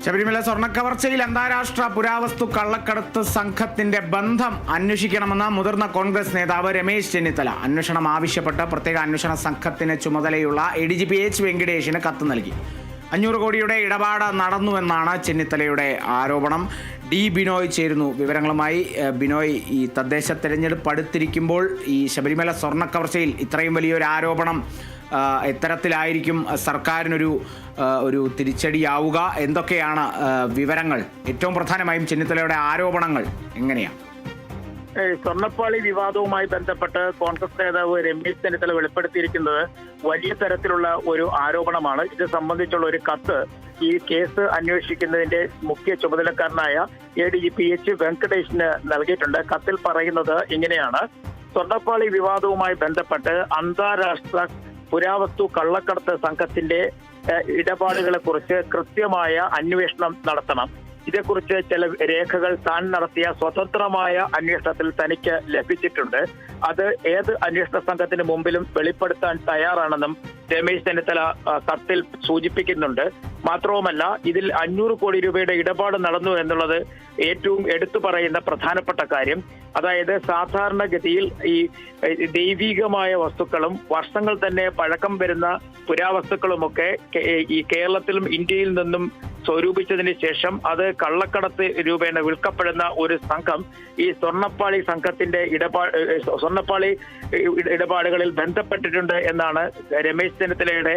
ശബരിമല സ്വർണ്ണക്കവർച്ചയിൽ അന്താരാഷ്ട്ര പുരാവസ്തു കള്ളക്കടത്ത് സംഘത്തിന്റെ ബന്ധം അന്വേഷിക്കണമെന്ന മുതിർന്ന കോൺഗ്രസ് നേതാവ് രമേശ് ചെന്നിത്തല അന്വേഷണം ആവശ്യപ്പെട്ട് പ്രത്യേക അന്വേഷണ സംഘത്തിന് ചുമതലയുള്ള ADGP H വെങ്കിടേഷിന് കത്ത് നൽകി. 500 കോടിയുടെ ഇടപാട് നടന്നുവെന്നാണ് ചെന്നിത്തലയുടെ ആരോപണം. ഡി ബിനോയ് ചേരുന്നു വിവരങ്ങളുമായി. ബിനോയ്, ഈ തദ്ദേശ തെരഞ്ഞെടുപ്പ് അടുത്തിരിക്കുമ്പോൾ ഈ ശബരിമല സ്വർണ്ണക്കവർച്ചയിൽ ഇത്രയും വലിയൊരു ആരോപണം എത്തരത്തിലായിരിക്കും സർക്കാരിനൊരു തിരിച്ചടിയാവുക? എന്തൊക്കെയാണ് വിവരങ്ങൾ? ഏറ്റവും പ്രധാനമായും ചെന്നിത്തലയുടെ ആരോപണങ്ങൾ എങ്ങനെയാണ്? സ്വർണ്ണപ്പാളി വിവാദവുമായി ബന്ധപ്പെട്ട് കോൺഗ്രസ് നേതാവ് രമേശ് ചെന്നിത്തല വെളിപ്പെടുത്തിയിരിക്കുന്നത് വലിയ തരത്തിലുള്ള ഒരു ആരോപണമാണ്. ഇത് സംബന്ധിച്ചുള്ള ഒരു കത്ത് ഈ കേസ് അന്വേഷിക്കുന്നതിന്റെ മുഖ്യ ചുമതലക്കാരനായ ADGP H വെങ്കടേഷിന് നൽകിയിട്ടുണ്ട്. കത്തിൽ പറയുന്നത് ഇങ്ങനെയാണ്: സ്വർണ്ണപ്പാളി വിവാദവുമായി ബന്ധപ്പെട്ട് അന്താരാഷ്ട്ര പുരാവസ്തു കള്ളക്കടത്ത് സംഘത്തിന്റെ ഇടപാടുകളെ കുറിച്ച് കൃത്യമായ അന്വേഷണം നടത്തണം. ഇതേക്കുറിച്ച് ചില രേഖകൾ താൻ നടത്തിയ സ്വതന്ത്രമായ അന്വേഷണത്തിൽ തനിക്ക് ലഭിച്ചിട്ടുണ്ട്. അത് ഏത് അന്വേഷണ സംഘത്തിന് മുമ്പിലും വെളിപ്പെടുത്താൻ തയ്യാറാണെന്നും രമേശ് ചെന്നിത്തല കത്തിൽ സൂചിപ്പിക്കുന്നുണ്ട്. മാത്രവുമല്ല, ഇതിൽ 500 കോടി രൂപയുടെ ഇടപാട് നടന്നു എന്നുള്ളത് ഏറ്റവും എടുത്തു പറയുന്ന പ്രധാനപ്പെട്ട കാര്യം. അതായത് സാധാരണഗതിയിൽ ഈ ദൈവികമായ വസ്തുക്കളും വർഷങ്ങൾ തന്നെ പഴക്കം വരുന്ന പുരാവസ്തുക്കളുമൊക്കെ ഈ കേരളത്തിലും ഇന്ത്യയിൽ നിന്നും സ്വരൂപിച്ചതിന് ശേഷം അത് കള്ളക്കടത്ത് രൂപേണ വിൽക്കപ്പെടുന്ന ഒരു സംഘം ഈ സ്വർണ്ണപ്പാളി സംഘത്തിന്റെ സ്വർണ്ണപ്പാളി ഇടപാടുകളിൽ ബന്ധപ്പെട്ടിട്ടുണ്ട് എന്നാണ് രമേശ് ചെന്നിത്തലയുടെ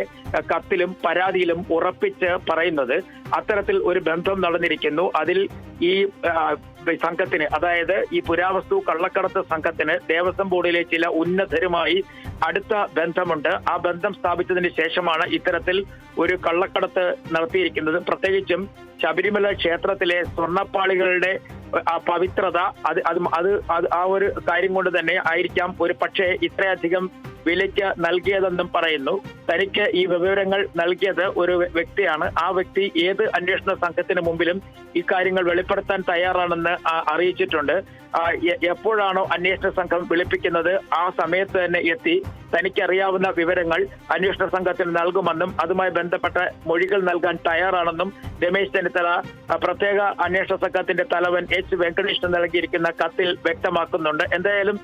കത്തിലും പരാതിയിലും ഉറപ്പിച്ച് പറയുന്നത്. അത്തരത്തിൽ ഒരു ബന്ധം നടന്നിരിക്കുന്നു. അതിൽ ഈ സംഘത്തിന്, അതായത് ഈ പുരാവസ്തു കള്ളക്കടത്ത് സംഘത്തിന് ദേവസ്വം ബോർഡിലെ ചില ഉന്നതരുമായി അടുത്ത ബന്ധമുണ്ട്. ആ ബന്ധം സ്ഥാപിച്ചതിന് ശേഷമാണ് ഇത്തരത്തിൽ ഒരു കള്ളക്കടത്ത് നടത്തിയിരിക്കുന്നത്. പ്രത്യേകിച്ചും ശബരിമല ക്ഷേത്രത്തിലെ സ്വർണ്ണപ്പാളികളുടെ പവിത്രത ആ ഒരു കാര്യം കൊണ്ട് തന്നെ ആയിരിക്കാം ഒരു പക്ഷേ ഇത്രയധികം വിലയ്ക്ക് നൽകിയതെന്നും പറയുന്നു. തനിക്ക് ഈ വിവരങ്ങൾ നൽകിയത് ഒരു വ്യക്തിയാണ്. ആ വ്യക്തി ഏത് അന്വേഷണ സംഘത്തിന് മുമ്പിലും ഇക്കാര്യങ്ങൾ വെളിപ്പെടുത്താൻ തയ്യാറാണെന്ന് അറിയിച്ചിട്ടുണ്ട്. എപ്പോഴാണോ അന്വേഷണ സംഘം വിളിപ്പിക്കുന്നത് ആ സമയത്ത് തന്നെ എത്തി തനിക്കറിയാവുന്ന വിവരങ്ങൾ അന്വേഷണ സംഘത്തിന് നൽകുമെന്നും അതുമായി ബന്ധപ്പെട്ട മൊഴികൾ നൽകാൻ തയ്യാറാണെന്നും രമേശ് ചെന്നിത്തല പ്രത്യേക അന്വേഷണ സംഘത്തിന്റെ തലവൻ H വെങ്കടേഷിന് നൽകിയിരിക്കുന്ന കത്തിൽ വ്യക്തമാക്കുന്നുണ്ട്. എന്തായാലും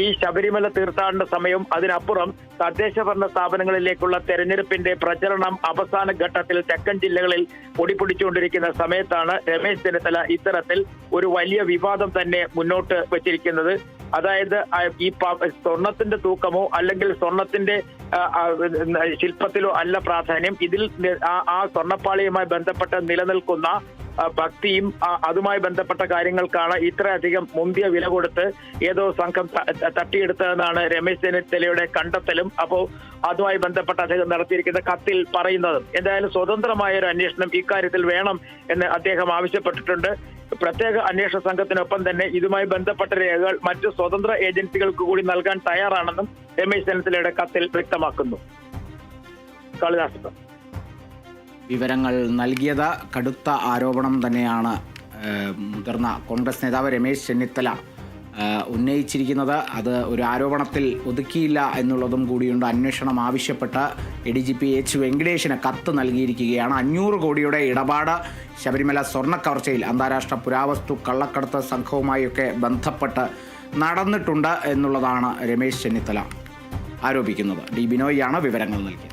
ഈ ശബരിമല തീർത്ഥാടന സമയവും അതിനപ്പുറം തദ്ദേശ ഭരണ സ്ഥാപനങ്ങളിലേക്കുള്ള തെരഞ്ഞെടുപ്പിന്റെ പ്രചരണം അവസാന ഘട്ടത്തിൽ തെക്കൻ ജില്ലകളിൽ പൊടിപിടിച്ചുകൊണ്ടിരിക്കുന്ന സമയത്താണ് രമേശ് ചെന്നിത്തല ഇത്തരത്തിൽ ഒരു വലിയ വിവാദം തന്നെ മുന്നോട്ട് വച്ചിരിക്കുന്നത്. അതായത് ഈ സ്വർണത്തിന്റെ തൂക്കമോ അല്ലെങ്കിൽ സ്വർണത്തിന്റെ ശില്പത്തിലോ അല്ല പ്രാധാന്യം. ഇതിൽ ആ സ്വർണ്ണപ്പാളിയുമായി ബന്ധപ്പെട്ട് നിലനിൽക്കുന്ന ഭക്തിയും അതുമായി ബന്ധപ്പെട്ട കാര്യങ്ങൾക്കാണ് ഇത്രയധികം മുന്തിയ വില കൊടുത്ത് ഏതോ സംഘം തട്ടിയെടുത്തതെന്നാണ് രമേശ് ചെന്നിത്തലയുടെ കണ്ടെത്തലും. അപ്പോൾ അതുമായി ബന്ധപ്പെട്ട അദ്ദേഹം നടത്തിയിരിക്കുന്ന കത്തിൽ പറയുന്നത്. എന്തായാലും സ്വതന്ത്രമായ ഒരു അന്വേഷണം ഇക്കാര്യത്തിൽ വേണം എന്ന് അദ്ദേഹം ആവശ്യപ്പെട്ടിട്ടുണ്ട്. പ്രത്യേക അന്വേഷണ സംഘത്തിനൊപ്പം തന്നെ ഇതുമായി ബന്ധപ്പെട്ട രേഖകൾ മറ്റു സ്വതന്ത്ര ഏജൻസികൾക്ക് കൂടി നൽകാൻ തയ്യാറാണെന്നും രമേശ് ചെന്നിത്തലയുടെ കത്തിൽ വ്യക്തമാക്കുന്നു. കാളിദാസ് വിവരങ്ങൾ നൽകിയത് കടുത്ത ആരോപണം തന്നെയാണ് മുതിർന്ന കോൺഗ്രസ് നേതാവ് രമേശ് ചെന്നിത്തല ഉന്നയിച്ചിരിക്കുന്നത്. അത് ഒരു ആരോപണത്തിൽ ഒതുക്കിയില്ല എന്നുള്ളതും കൂടിയുണ്ട്. അന്വേഷണം ആവശ്യപ്പെട്ട് ADGP H വെങ്കടേഷിന് കത്ത് നൽകിയിരിക്കുകയാണ്. 500 കോടിയുടെ ഇടപാട് ശബരിമല സ്വർണ്ണക്കവർച്ചയിൽ അന്താരാഷ്ട്ര പുരാവസ്തു കള്ളക്കടത്ത് സംഘവുമായൊക്കെ ബന്ധപ്പെട്ട് നടന്നിട്ടുണ്ട് എന്നുള്ളതാണ് രമേശ് ചെന്നിത്തല ആരോപിക്കുന്നത്. ഡി ബിനോയാണ് വിവരങ്ങൾ നൽകിയത്.